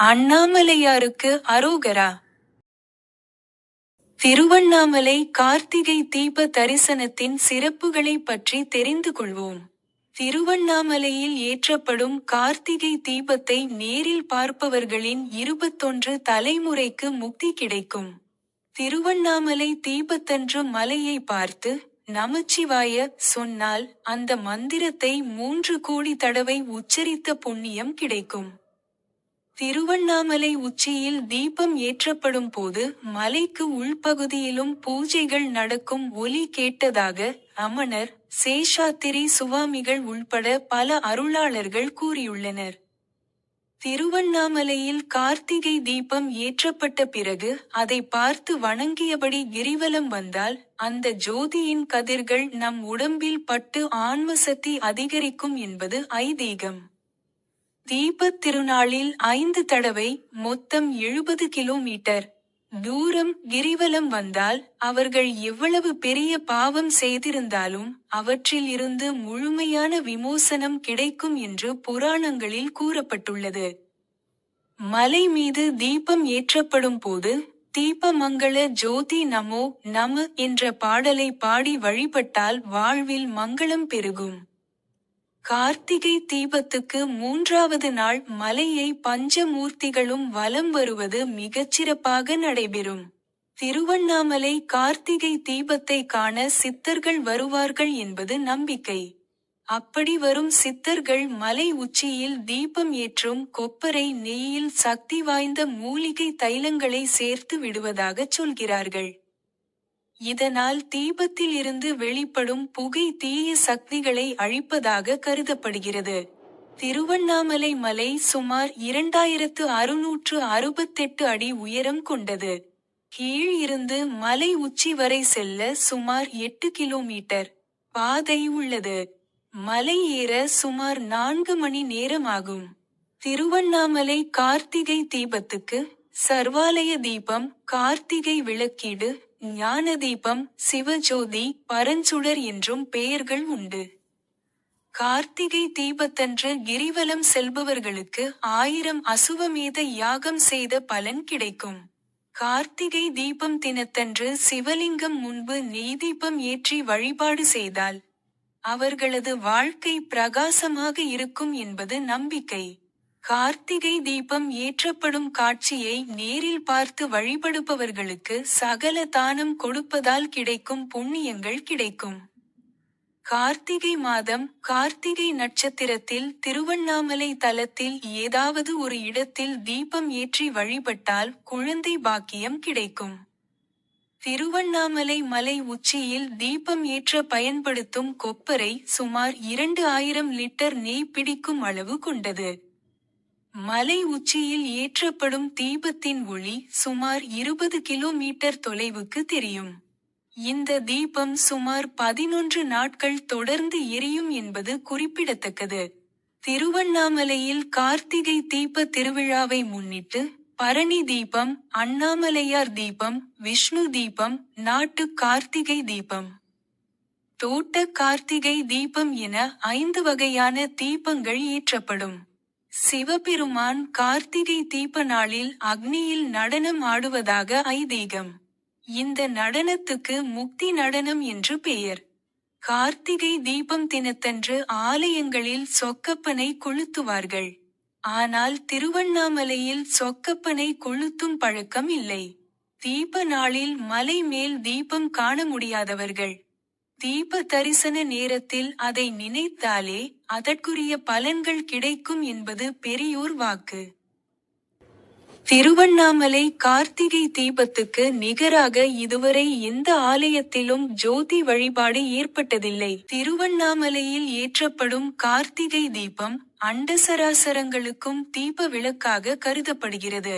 அண்ணாமலையாருக்கு அரோகரா. திருவண்ணாமலை கார்த்திகை தீப தரிசனத்தின் சிறப்புகளை பற்றி தெரிந்து கொள்வோம். திருவண்ணாமலையில் ஏற்றப்படும் கார்த்திகை தீபத்தை நேரில் பார்ப்பவர்களின் 21 தலைமுறைக்கு முக்தி கிடைக்கும். திருவண்ணாமலை தீபத்தன்று மலையை பார்த்து நமச்சிவாய சொன்னால் அந்த மந்திரத்தை 3 கோடி தடவை உச்சரித்த புண்ணியம் கிடைக்கும். திருவண்ணாமலை உச்சியில் தீபம் ஏற்றப்படும் போது மலைக்கு உள்பகுதியிலும் பூஜைகள் நடக்கும் ஒலி கேட்டதாக அமணர், சேஷாத்திரி சுவாமிகள் உள்பட பல அருளாளர்கள் கூறியுள்ளனர். திருவண்ணாமலையில் கார்த்திகை தீபம் ஏற்றப்பட்ட பிறகு அதை பார்த்து வணங்கியபடி கிரிவலம் வந்தால் அந்த ஜோதியின் கதிர்கள் நம் உடம்பில் பட்டு ஆன்மசக்தி அதிகரிக்கும் என்பது ஐதீகம். தீபத் திருநாளில் 5 தடவை மொத்தம் 70 கிலோமீட்டர் தூரம் கிரிவலம் வந்தால் அவர்கள் எவ்வளவு பெரிய பாவம் செய்திருந்தாலும் அவற்றில் இருந்து முழுமையான விமோசனம் கிடைக்கும் என்று புராணங்களில் கூறப்பட்டுள்ளது. மலை மீது தீபம் ஏற்றப்படும் போது தீபமங்கள ஜோதி நமோ நம என்ற பாடலை பாடி வழிபட்டால் வாழ்வில் மங்களம் பெருகும். கார்த்திகை தீபத்துக்கு 3வது நாள் மலையை பஞ்சமூர்த்திகளும் வலம் வருவது மிகச்சிறப்பாக நடைபெறும். திருவண்ணாமலை கார்த்திகை தீபத்தை காண சித்தர்கள் வருவார்கள் என்பது நம்பிக்கை. அப்படி வரும் சித்தர்கள் மலை உச்சியில் தீபம் ஏற்றும் கொப்பரை நெய்யில் சக்தி வாய்ந்த மூலிகை தைலங்களை சேர்த்து விடுவதாகச் சொல்கிறார்கள். இதனால் தீபத்தில் இருந்து வெளிப்படும் புகை தீய சக்திகளை அழிப்பதாக கருதப்படுகிறது. திருவண்ணாமலை மலை சுமார் 2668 அடி உயரம் கொண்டது. கீழ் இருந்து மலை உச்சி வரை செல்ல சுமார் 8 கிலோமீட்டர் பாதை உள்ளது. மலை ஏற சுமார் 4 மணி நேரம் ஆகும். திருவண்ணாமலை கார்த்திகை தீபத்துக்கு சர்வாலய தீபம், கார்த்திகை விளக்கீடு, ஞான தீபம், சிவஜோதி, பரஞ்சுடர் என்றும் பெயர்கள் உண்டு. கார்த்திகை தீபத்தன்று கிரிவலம் செல்பவர்களுக்கு 1000 அசுவமேத யாகம் செய்த பலன் கிடைக்கும். கார்த்திகை தீபம் தினத்தன்று சிவலிங்கம் முன்பு நெய்தீபம் ஏற்றி வழிபாடு செய்தால் அவர்களது வாழ்க்கை பிரகாசமாக இருக்கும் என்பது நம்பிக்கை. கார்த்திகை தீபம் ஏற்றப்படும் காட்சியை நேரில் பார்த்து வழிபடுபவர்களுக்கு சகல தானம் கொடுப்பதால் கிடைக்கும் புண்ணியங்கள் கிடைக்கும். கார்த்திகை மாதம் கார்த்திகை நட்சத்திரத்தில் திருவண்ணாமலை தலத்தில் ஏதாவது ஒரு இடத்தில் தீபம் ஏற்றி வழிபட்டால் குழந்தை பாக்கியம் கிடைக்கும். திருவண்ணாமலை மலை உச்சியில் தீபம் ஏற்ற பயன்படுத்தும் கொப்பரை சுமார் 2000 லிட்டர் நெய் பிடிக்கும் அளவு கொண்டது. மலை உச்சியில் ஏற்றப்படும் தீபத்தின் ஒளி சுமார் 20 கிலோமீட்டர் தொலைவுக்கு தெரியும். இந்த தீபம் சுமார் 11 நாட்கள் தொடர்ந்து எரியும் என்பது குறிப்பிடத்தக்கது. திருவண்ணாமலையில் கார்த்திகை தீப திருவிழாவை முன்னிட்டு பரணி தீபம், அண்ணாமலையார் தீபம், விஷ்ணு தீபம், நாட்டு கார்த்திகை தீபம், தோட்ட கார்த்திகை தீபம் என 5 வகையான தீபங்கள் ஏற்றப்படும். சிவபெருமான் கார்த்திகை தீப நாளில் அக்னியில் நடனம் ஆடுவதாக ஐதீகம். இந்த நடனத்துக்கு முக்தி நடனம் என்று பெயர். கார்த்திகை தீபம் தினத்தன்று ஆலயங்களில் சொக்கப்பனை கொளுத்துவார்கள். ஆனால் திருவண்ணாமலையில் சொக்கப்பனை கொளுத்தும் பழக்கம் இல்லை. தீப நாளில் மலை மேல் தீபம் காண முடியாதவர்கள் தீப தரிசன நேரத்தில் அதை நினைத்தாலே அதற்குரிய பலன்கள் கிடைக்கும் என்பது பெரியோர் வாக்கு. திருவண்ணாமலை கார்த்திகை தீபத்துக்கு நிகராக இதுவரை எந்த ஆலயத்திலும் ஜோதி வழிபாடு ஏற்பட்டதில்லை. திருவண்ணாமலையில் ஏற்றப்படும் கார்த்திகை தீபம் அண்டசராசரங்களுக்கும் தீப விளக்காக கருதப்படுகிறது.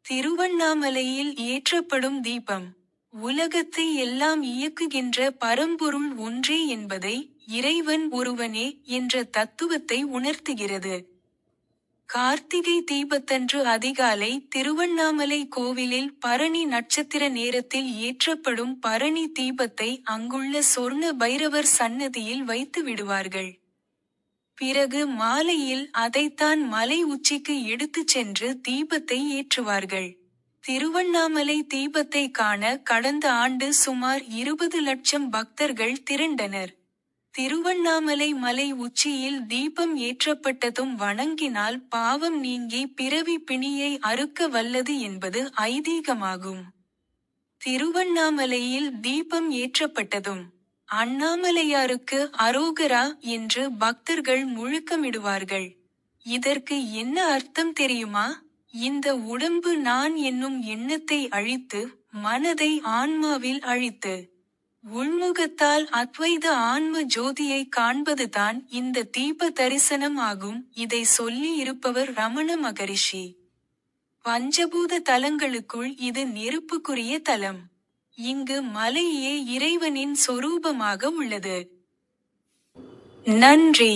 திருவண்ணாமலையில் ஏற்றப்படும் தீபம் உலகத்தை எல்லாம் இயக்குகின்ற பரம்பொருள் ஒன்றே என்பதை, இறைவன் ஒருவனே என்ற தத்துவத்தை உணர்த்துகிறது. கார்த்திகை தீபத்தன்று அதிகாலை திருவண்ணாமலை கோவிலில் பரணி நட்சத்திர நேரத்தில் ஏற்றப்படும் பரணி தீபத்தை அங்குள்ள சொர்ண பைரவர் சன்னதியில் வைத்து விடுவார்கள். பிறகு மாலையில் அதைத்தான் மலை உச்சிக்கு எடுத்துச் சென்று தீபத்தை ஏற்றுவார்கள். திருவண்ணாமலை தீபத்தை காண கடந்த ஆண்டு சுமார் 20 லட்சம் பக்தர்கள் திரண்டனர். திருவண்ணாமலை மலை உச்சியில் தீபம் ஏற்றப்பட்டதும் வணங்கினால் பாவம் நீங்கி பிறவி பிணியை அறுக்க வல்லது என்பது ஐதீகமாகும். திருவண்ணாமலையில் தீபம் ஏற்றப்பட்டதும் அண்ணாமலையாருக்கு அரோகரா என்று பக்தர்கள் முழக்கமிடுவார்கள். இதற்கு என்ன அர்த்தம் தெரியுமா? இந்த உடம்பு நான் என்னும் எண்ணத்தை அழித்து, மனதை ஆன்மாவில் அழித்து, உள்முகத்தால் அத்வைத ஆன்ம ஜோதியை காண்பதுதான் இந்த தீப தரிசனம் ஆகும். இதை சொல்லி இருப்பவர் ரமண மகரிஷி. பஞ்சபூத தலங்களுக்குள் இது நெருப்புக்குரிய தலம். இங்கு மலையே இறைவனின் சொரூபமாக உள்ளது. நன்றி.